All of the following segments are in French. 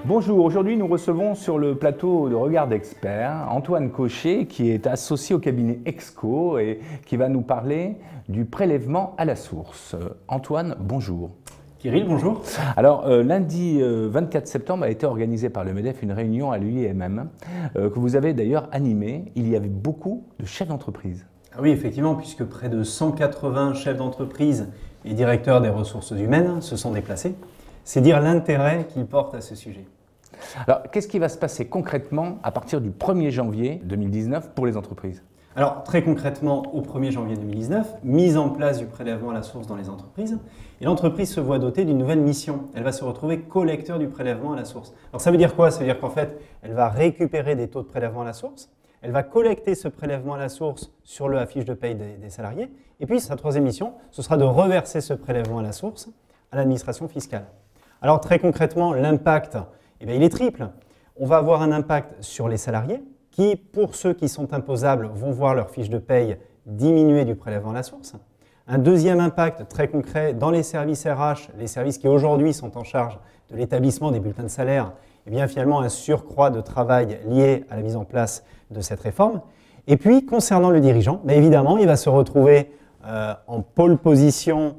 Bonjour, aujourd'hui nous recevons sur le plateau de Regard d'Expert Antoine Cochet qui est associé au cabinet Exco et qui va nous parler du prélèvement à la source. Antoine, bonjour. Kirill, bonjour. Alors lundi 24 septembre a été organisée par le MEDEF une réunion à l'UIMM que vous avez d'ailleurs animée. Il y avait beaucoup de chefs d'entreprise. Ah oui, effectivement, puisque près de 180 chefs d'entreprise et directeurs des ressources humaines se sont déplacés. C'est dire l'intérêt qu'ils portent à ce sujet. Alors, qu'est-ce qui va se passer concrètement à partir du 1er janvier 2019 pour les entreprises? Alors, très concrètement, au 1er janvier 2019, mise en place du prélèvement à la source dans les entreprises, et l'entreprise se voit dotée d'une nouvelle mission. Elle va se retrouver collecteur du prélèvement à la source. Alors, ça veut dire quoi? Ça veut dire qu'en fait, elle va récupérer des taux de prélèvement à la source, elle va collecter ce prélèvement à la source sur la fiche de paye des salariés, et puis sa troisième mission, ce sera de reverser ce prélèvement à la source à l'administration fiscale. Alors, très concrètement, l'impact, eh bien, il est triple. On va avoir un impact sur les salariés qui, pour ceux qui sont imposables, vont voir leur fiche de paye diminuer du prélèvement à la source. Un deuxième impact très concret dans les services RH, les services qui aujourd'hui sont en charge de l'établissement des bulletins de salaire, eh bien, finalement un surcroît de travail lié à la mise en place de cette réforme. Et puis, concernant le dirigeant, bien évidemment, il va se retrouver en pole position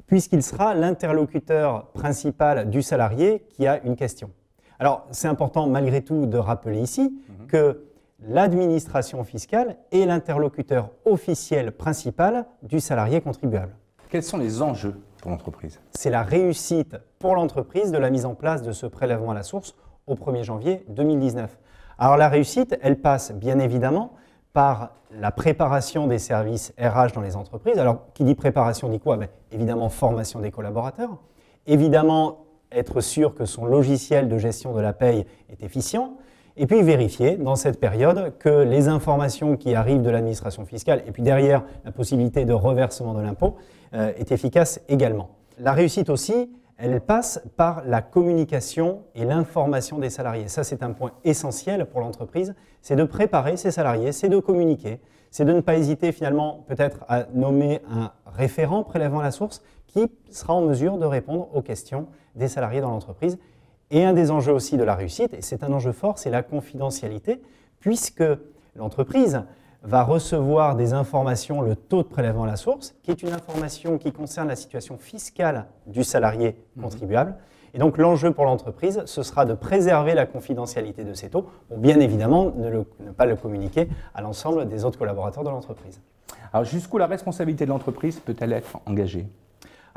puisqu'il sera l'interlocuteur principal du salarié qui a une question. Alors, c'est important malgré tout de rappeler ici que l'administration fiscale est l'interlocuteur officiel principal du salarié contribuable. Quels sont les enjeux pour l'entreprise? C'est la réussite pour l'entreprise de la mise en place de ce prélèvement à la source au 1er janvier 2019. Alors, la réussite, elle passe bien évidemment par la préparation des services RH dans les entreprises. Alors, qui dit préparation dit quoi? Évidemment, formation des collaborateurs, évidemment, être sûr que son logiciel de gestion de la paye est efficient, et puis vérifier dans cette période que les informations qui arrivent de l'administration fiscale, et puis derrière la possibilité de reversement de l'impôt, est efficace également. La réussite aussi, elle passe par la communication et l'information des salariés. Ça, c'est un point essentiel pour l'entreprise, c'est de préparer ses salariés, c'est de communiquer, c'est de ne pas hésiter finalement peut-être à nommer un référent prélèvement à la source qui sera en mesure de répondre aux questions des salariés dans l'entreprise. Et un des enjeux aussi de la réussite, et c'est un enjeu fort, c'est la confidentialité, puisque l'entreprise va recevoir des informations, le taux de prélèvement à la source, qui est une information qui concerne la situation fiscale du salarié contribuable. Et donc l'enjeu pour l'entreprise, ce sera de préserver la confidentialité de ces taux, pour bien évidemment ne pas le communiquer à l'ensemble des autres collaborateurs de l'entreprise. Alors jusqu'où la responsabilité de l'entreprise peut-elle être engagée?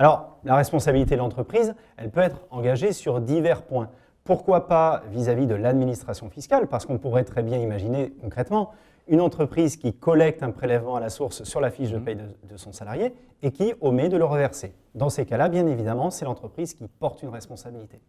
Alors, la responsabilité de l'entreprise, elle peut être engagée sur divers points. Pourquoi pas vis-à-vis de l'administration fiscale? Parce qu'on pourrait très bien imaginer concrètement une entreprise qui collecte un prélèvement à la source sur la fiche de paye de son salarié et qui omet de le reverser. Dans ces cas-là, bien évidemment, c'est l'entreprise qui porte une responsabilité.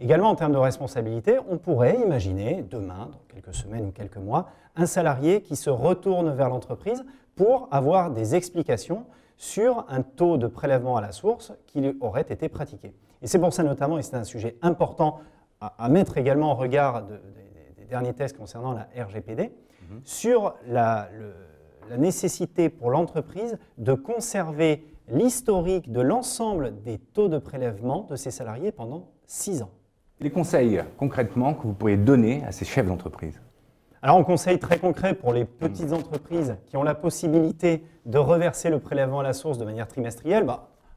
Également, en termes de responsabilité, on pourrait imaginer demain, dans quelques semaines ou quelques mois, un salarié qui se retourne vers l'entreprise pour avoir des explications sur un taux de prélèvement à la source qui aurait été pratiqué. Et c'est pour ça notamment, et c'est un sujet important à mettre également en regard des derniers tests concernant la RGPD, sur la nécessité pour l'entreprise de conserver l'historique de l'ensemble des taux de prélèvement de ses salariés pendant 6 ans. Les conseils concrètement que vous pourriez donner à ces chefs d'entreprise? Alors, un conseil très concret pour les petites entreprises qui ont la possibilité de reverser le prélèvement à la source de manière trimestrielle,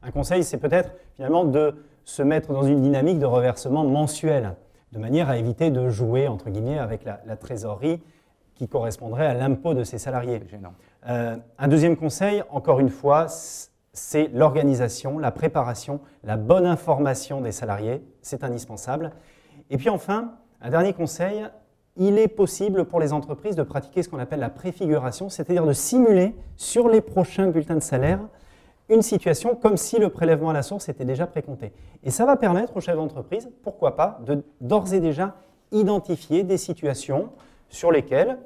un conseil, c'est peut-être finalement de se mettre dans une dynamique de reversement mensuel, de manière à éviter de jouer, entre guillemets, avec la trésorerie qui correspondrait à l'impôt de ses salariés. Un deuxième conseil, encore une fois, c'est l'organisation, la préparation, la bonne information des salariés, c'est indispensable. Et puis enfin, un dernier conseil, il est possible pour les entreprises de pratiquer ce qu'on appelle la préfiguration, c'est-à-dire de simuler sur les prochains bulletins de salaire une situation comme si le prélèvement à la source était déjà précompté. Et ça va permettre aux chefs d'entreprise, pourquoi pas, de d'ores et déjà identifier des situations sur lesquelles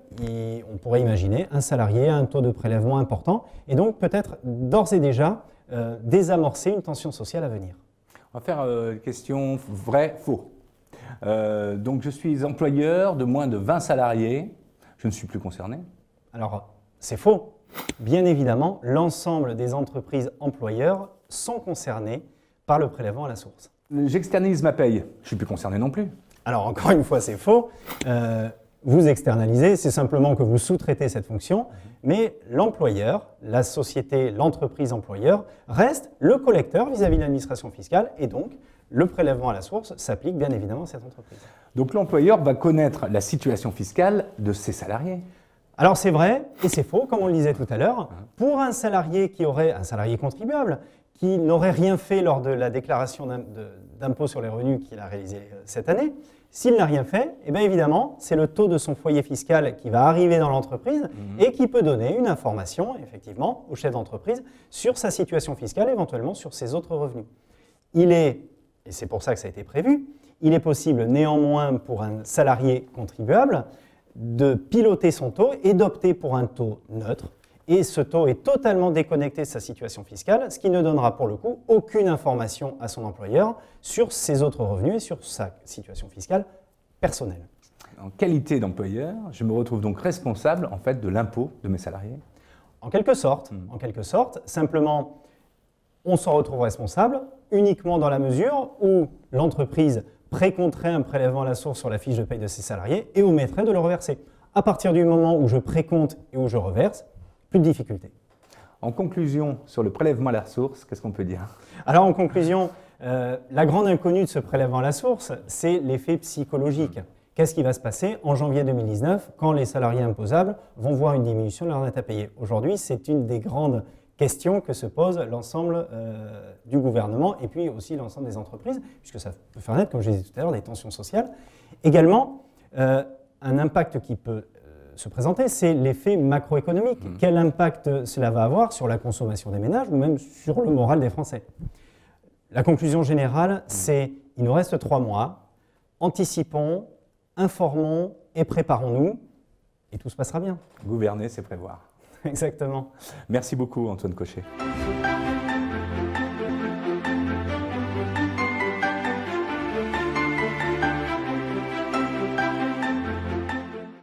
on pourrait imaginer un salarié a un taux de prélèvement important et donc peut-être d'ores et déjà désamorcer une tension sociale à venir. On va faire question vrai, faux. Donc je suis employeur de moins de 20 salariés, je ne suis plus concerné. Alors c'est faux. Bien évidemment, l'ensemble des entreprises employeurs sont concernées par le prélèvement à la source. J'externalise ma paye, je ne suis plus concerné non plus. Alors encore une fois, c'est faux. Vous externalisez, c'est simplement que vous sous-traitez cette fonction, mais l'employeur, la société, l'entreprise employeur, reste le collecteur vis-à-vis de l'administration fiscale et donc le prélèvement à la source s'applique bien évidemment à cette entreprise. Donc l'employeur va connaître la situation fiscale de ses salariés. Alors c'est vrai et c'est faux, comme on le disait tout à l'heure. Pour un salarié un salarié contribuable, qui n'aurait rien fait lors de la déclaration d'impôt sur les revenus qu'il a réalisé cette année, s'il n'a rien fait, eh bien évidemment, c'est le taux de son foyer fiscal qui va arriver dans l'entreprise et qui peut donner une information, effectivement, au chef d'entreprise sur sa situation fiscale, éventuellement sur ses autres revenus. Et c'est pour ça que ça a été prévu, il est possible néanmoins pour un salarié contribuable de piloter son taux et d'opter pour un taux neutre. Et ce taux est totalement déconnecté de sa situation fiscale, ce qui ne donnera pour le coup aucune information à son employeur sur ses autres revenus et sur sa situation fiscale personnelle. En qualité d'employeur, je me retrouve donc responsable en fait de l'impôt de mes salariés. En quelque sorte, simplement, on s'en retrouve responsable uniquement dans la mesure où l'entreprise précompterait un prélèvement à la source sur la fiche de paye de ses salariés et omettrait de le reverser. À partir du moment où je précompte et où je reverse, plus de difficultés. En conclusion, sur le prélèvement à la source, qu'est-ce qu'on peut dire? Alors en conclusion, la grande inconnue de ce prélèvement à la source, c'est l'effet psychologique. Qu'est-ce qui va se passer en janvier 2019 quand les salariés imposables vont voir une diminution de leur net à payer? Aujourd'hui, c'est une des grandes questions que se pose l'ensemble du gouvernement et puis aussi l'ensemble des entreprises, puisque ça peut faire naître, comme je disais tout à l'heure, des tensions sociales. Également, un impact qui peut se présenter, c'est l'effet macroéconomique. Quel impact cela va avoir sur la consommation des ménages ou même sur le moral des Français? La conclusion générale, c'est il nous reste 3 mois, anticipons, informons et préparons-nous et tout se passera bien. Gouverner, c'est prévoir. Exactement. Merci beaucoup Antoine Cochet.